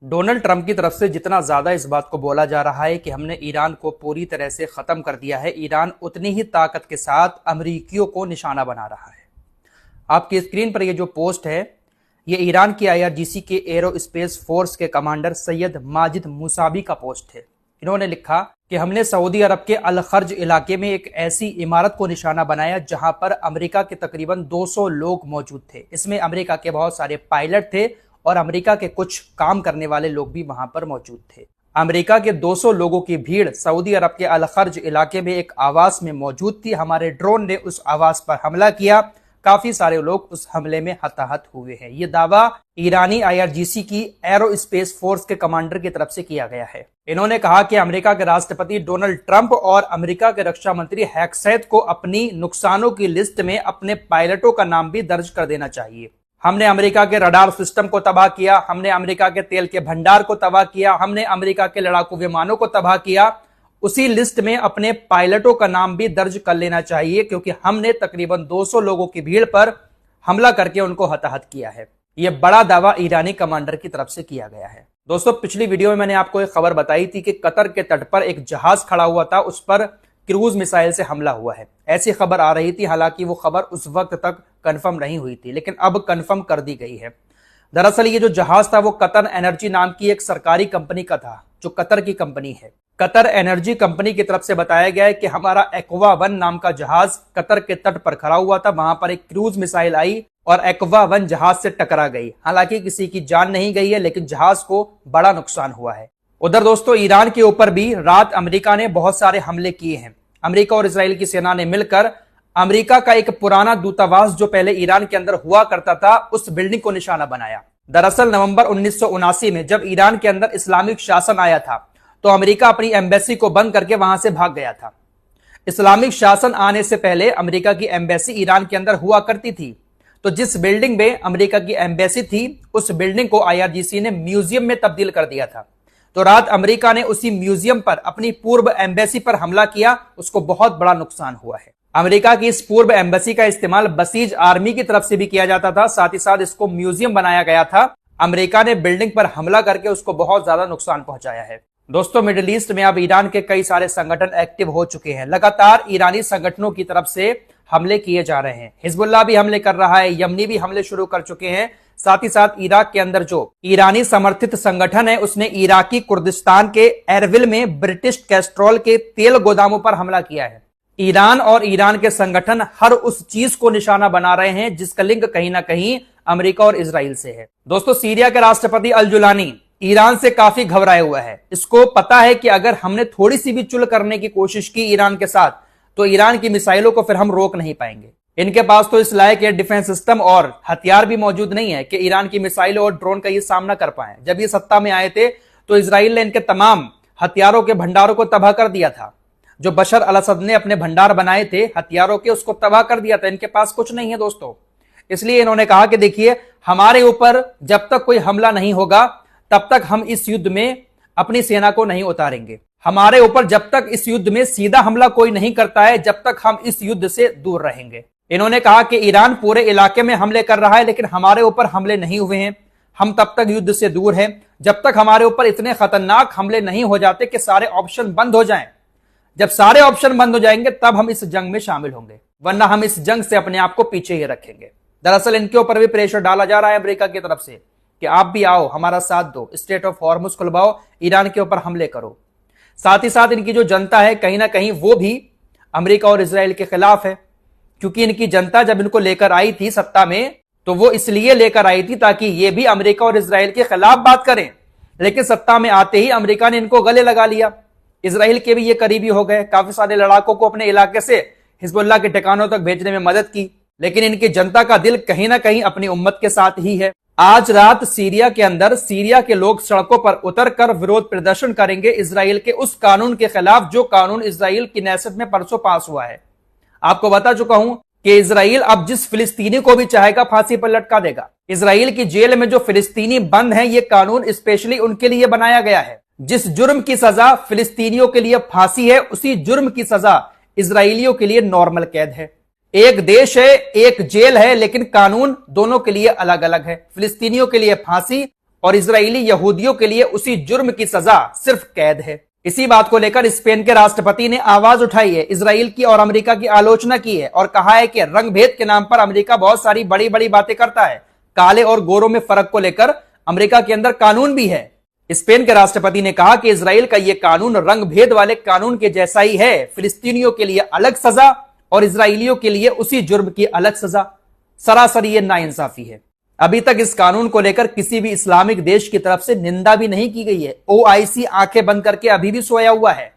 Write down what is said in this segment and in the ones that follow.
Donald Trump की तरफ से जितना ज्यादा इस बात को बोला जा रहा है कि हमने ईरान को पूरी तरह से खत्म कर दिया है, ईरान उतनी ही ताकत के साथ अमरीकियों को निशाना बना रहा है। आपकी स्क्रीन पर ये जो पोस्ट है, ये ईरान की IRGC के एरो स्पेस फोर्स के कमांडर सैयद माजिद मुसावी का पोस्ट है। इन्होंने लिखा कि हमने सऊदी अरब के अल खर्ज इलाके में एक ऐसी इमारत को निशाना बनाया जहां पर अमेरिका के तकरीबन 200 लोग मौजूद थे। इसमें अमेरिका के बहुत सारे पायलट थे और अमेरिका के कुछ काम करने वाले लोग भी वहां पर मौजूद थे। अमेरिका के 200 लोगों की भीड़ सऊदी अरब के अल खर्ज इलाके में एक आवास में मौजूद थी। हमारे ड्रोन ने उस आवास पर हमला किया, काफी सारे लोग उस हमले में हताहत हुए हैं। ये दावा ईरानी IRGC की एरो स्पेस फोर्स के कमांडर की तरफ से किया गया है। इन्होंने कहा कि अमेरिका के राष्ट्रपति डोनाल्ड ट्रंप और अमेरिका के रक्षा मंत्री हैक्सैथ को अपनी नुकसानों की लिस्ट में अपने पायलटों का नाम भी दर्ज कर देना चाहिए। हमने अमेरिका के रडार सिस्टम को तबाह किया, हमने अमेरिका के तेल के भंडार को तबाह किया, हमने अमेरिका के लड़ाकू विमानों को तबाह किया। उसी लिस्ट में अपने पायलटों का नाम भी दर्ज कर लेना चाहिए, क्योंकि हमने तकरीबन 200 लोगों की भीड़ पर हमला करके उनको हताहत किया है। यह बड़ा दावा ईरानी कमांडर की तरफ से किया गया है। दोस्तों, पिछली वीडियो में मैंने आपको एक खबर बताई थी कि कतर के तट पर एक जहाज खड़ा हुआ था, उस पर क्रूज मिसाइल से हमला हुआ है, ऐसी खबर आ रही थी। हालांकि वो खबर उस वक्त तक कंफर्म नहीं हुई थी, लेकिन अब कंफर्म कर दी गई है। दरअसल ये जो जहाज था वो कतर एनर्जी नाम की एक सरकारी कंपनी का था, जो कतर की कंपनी है। कतर एनर्जी कंपनी की तरफ से बताया गया है कि हमारा एक्वा 1 नाम का जहाज कतर के तट पर खड़ा हुआ था। वहां पर एक क्रूज मिसाइल आई और एक्वा 1 जहाज से टकरा गई। हालांकि किसी की जान नहीं गई है, लेकिन जहाज को बड़ा नुकसान हुआ है। उधर दोस्तों, ईरान के ऊपर भी रात अमेरिका ने बहुत सारे हमले किए हैं। अमेरिका और इजराइल की सेना ने मिलकर अमेरिका का एक पुराना दूतावास जो पहले ईरान के अंदर हुआ करता था, उस बिल्डिंग को निशाना बनाया। दरअसल नवंबर 1979 में जब ईरान के अंदर इस्लामिक शासन आया था, तो अमेरिका अपनी एम्बेसी को बंद करके वहां से भाग गया था। इस्लामिक शासन आने से पहले अमेरिका की एम्बेसी ईरान के अंदर हुआ करती थी। तो जिस बिल्डिंग में अमेरिका की एम्बेसी थी, उस बिल्डिंग को IRGC ने म्यूजियम में तब्दील कर दिया था। तो रात अमेरिका ने उसी म्यूजियम पर, अपनी पूर्व एम्बेसी पर हमला किया, उसको बहुत बड़ा नुकसान हुआ है। अमेरिका की इस पूर्व एम्बेसी का इस्तेमाल बसीज आर्मी की तरफ से भी किया जाता था, साथ ही साथ इसको म्यूजियम बनाया गया था। अमेरिका ने बिल्डिंग पर हमला करके उसको बहुत ज्यादा नुकसान पहुंचाया है। दोस्तों, मिडिल ईस्ट में अब ईरान के कई सारे संगठन एक्टिव हो चुके हैं। लगातार ईरानी संगठनों की तरफ से हमले किए जा रहे हैं। हिजबुल्लाह भी हमले कर रहा है, यमनी भी हमले शुरू कर चुके हैं। साथ ही साथ इराक के अंदर जो ईरानी समर्थित संगठन है, उसने इराकी कुर्दिस्तान के एरबिल में ब्रिटिश कैस्ट्रोल के तेल गोदामों पर हमला किया है। ईरान और ईरान के संगठन हर उस चीज को निशाना बना रहे हैं जिसका लिंक कहीं ना कहीं अमेरिका और इजराइल से है। दोस्तों, सीरिया के राष्ट्रपति अल जुलानी ईरान से काफी घबराए हुआ है। इसको पता है कि अगर हमने थोड़ी सी भी चुल करने की कोशिश की ईरान के साथ, तो ईरान की मिसाइलों को फिर हम रोक नहीं पाएंगे। इनके पास तो इस लायक डिफेंस सिस्टम और हथियार भी मौजूद नहीं है कि ईरान की मिसाइलों और ड्रोन का ये सामना कर पाए। जब ये सत्ता में आए थे, तो इजराइल ने इनके तमाम हथियारों के भंडारों को तबाह कर दिया था। जो बशर अल असद ने अपने भंडार बनाए थे हथियारों के, उसको तबाह कर दिया था। इनके पास कुछ नहीं है दोस्तों। इसलिए इन्होंने कहा कि देखिए, हमारे ऊपर जब तक कोई हमला नहीं होगा, तब तक हम इस युद्ध में अपनी सेना को नहीं उतारेंगे। हमारे ऊपर जब तक इस युद्ध में सीधा हमला कोई नहीं करता है, जब तक हम इस युद्ध से दूर रहेंगे। इन्होंने कहा कि ईरान पूरे इलाके में हमले कर रहा है, लेकिन हमारे ऊपर हमले नहीं हुए हैं। हम तब तक युद्ध से दूर हैं जब तक हमारे ऊपर इतने खतरनाक हमले नहीं हो जाते कि सारे ऑप्शन बंद हो जाएं। जब सारे ऑप्शन बंद हो जाएंगे, तब हम इस जंग में शामिल होंगे, वरना हम इस जंग से अपने आप को पीछे ही रखेंगे। दरअसल इनके ऊपर भी प्रेशर डाला जा रहा है अमेरिका की तरफ से कि आप भी आओ, हमारा साथ दो, स्ट्रेट ऑफ हॉर्मुज खुलवाओ, ईरान के ऊपर हमले करो। साथ ही साथ इनकी जो जनता है, कहीं ना कहीं वो भी अमेरिका और इजराइल के खिलाफ है, क्योंकि इनकी जनता जब इनको लेकर आई थी सत्ता में, तो वो इसलिए लेकर आई थी ताकि ये भी अमेरिका और इजराइल के खिलाफ बात करें। लेकिन सत्ता में आते ही अमेरिका ने इनको गले लगा लिया। इजराइल के भी ये करीबी हो गए, काफी सारे लड़ाकों को अपने इलाके से हिजबुल्लाह के ठिकानों तक भेजने में मदद की। लेकिन इनकी जनता का दिल कहीं ना कहीं अपनी उम्मत के साथ ही है। आज रात सीरिया के अंदर सीरिया के लोग सड़कों पर उतरकर विरोध प्रदर्शन करेंगे इजराइल के उस कानून के खिलाफ, जो कानून इजराइल की नेसेट में परसों पास हुआ है। आपको बता चुका हूं कि इजराइल अब जिस फिलिस्तीनी को भी चाहेगा फांसी पर लटका देगा। इजराइल की जेल में जो फिलिस्तीनी बंद हैं, ये कानून स्पेशली उनके लिए बनाया गया है। जिस जुर्म की सजा फिलिस्तीनियों के लिए फांसी है, उसी जुर्म की सजा इजराइलियों के लिए नॉर्मल कैद है। एक देश है, एक जेल है, लेकिन कानून दोनों के लिए अलग अलग है। फिलिस्तीनियों के लिए फांसी और इजरायली यहूदियों के लिए उसी जुर्म की सजा सिर्फ कैद है। इसी बात को लेकर स्पेन के राष्ट्रपति ने आवाज उठाई है, इजराइल की और अमेरिका की आलोचना की है और कहा है कि रंगभेद के नाम पर अमेरिका बहुत सारी बड़ी बड़ी बातें करता है। काले और गोरों में फर्क को लेकर अमेरिका के अंदर कानून भी है। स्पेन के राष्ट्रपति ने कहा कि इजराइल का यह कानून रंगभेद वाले कानून के जैसा ही है, फिलिस्तीनियों के लिए अलग सजा और इजरायलियों के लिए उसी जुर्म की अलग सजा। सरासर यह नाइंसाफी है। अभी तक इस कानून को लेकर किसी भी इस्लामिक देश की तरफ से निंदा भी नहीं की गई है। ओआईसी आंखें बंद करके अभी भी सोया हुआ है।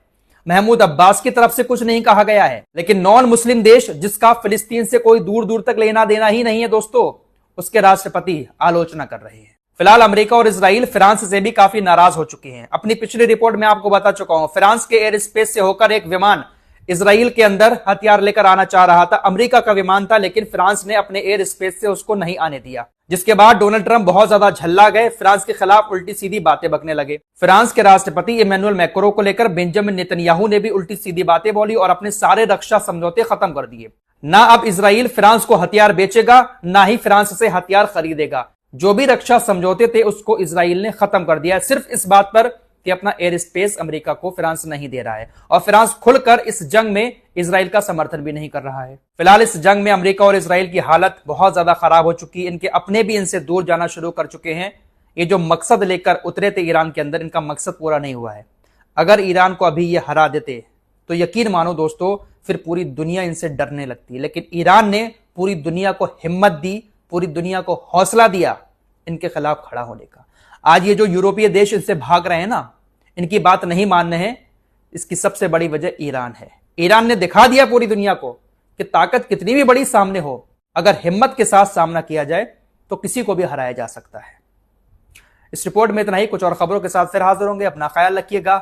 महमूद अब्बास की तरफ से कुछ नहीं कहा गया है, लेकिन नॉन मुस्लिम देश जिसका फिलिस्तीन से कोई दूर दूर तक लेना देना ही नहीं है दोस्तों, उसके राष्ट्रपति आलोचना कर रहे हैं। फिलहाल अमेरिका और इजराइल फ्रांस से भी काफी नाराज हो चुके हैं। अपनी पिछली रिपोर्ट में आपको बता चुका हूं, फ्रांस के एयर स्पेस से होकर एक विमान इजराइल के अंदर हथियार लेकर आना चाह रहा था। अमेरिका का विमान था, लेकिन फ्रांस ने अपने एयर स्पेस से उसको नहीं आने दिया, जिसके बाद डोनाल्ड ट्रंप बहुत ज्यादा झल्ला गए, फ्रांस के खिलाफ उल्टी सीधी बातें बकने लगे। फ्रांस के राष्ट्रपति इमैनुअल मैक्रों को लेकर बेंजामिन नेतन्याहू ने भी उल्टी सीधी बातें बोली और अपने सारे रक्षा समझौते खत्म कर दिए। ना अब इजराइल फ्रांस को हथियार बेचेगा, ना ही फ्रांस से हथियार खरीदेगा। जो भी रक्षा समझौते थे उसको इजराइल ने खत्म कर दिया, सिर्फ इस बात पर कि अपना एयर स्पेस अमेरिका को फ्रांस नहीं दे रहा है और फ्रांस खुलकर इस जंग में इजराइल का समर्थन भी नहीं कर रहा है। फिलहाल इस जंग में अमेरिका और इजराइल की हालत बहुत ज्यादा खराब हो चुकी है। इनके अपने भी इनसे दूर जाना शुरू कर चुके हैं। ये जो मकसद लेकर उतरे थे ईरान के अंदर, इनका मकसद पूरा नहीं हुआ है। अगर ईरान को अभी ये हरा देते तो यकीन मानो दोस्तों, फिर पूरी दुनिया इनसे डरने लगती। लेकिन ईरान ने पूरी दुनिया को हिम्मत दी, पूरी दुनिया को हौसला दिया इनके खिलाफ खड़ा होने का। आज ये जो यूरोपीय देश इनसे भाग रहे हैं ना, इनकी बात नहीं मान रहे हैं, इसकी सबसे बड़ी वजह ईरान है। ईरान ने दिखा दिया पूरी दुनिया को कि ताकत कितनी भी बड़ी सामने हो, अगर हिम्मत के साथ सामना किया जाए तो किसी को भी हराया जा सकता है। इस रिपोर्ट में इतना ही। कुछ और खबरों के साथ फिर हाजिर होंगे। अपना ख्याल रखिएगा।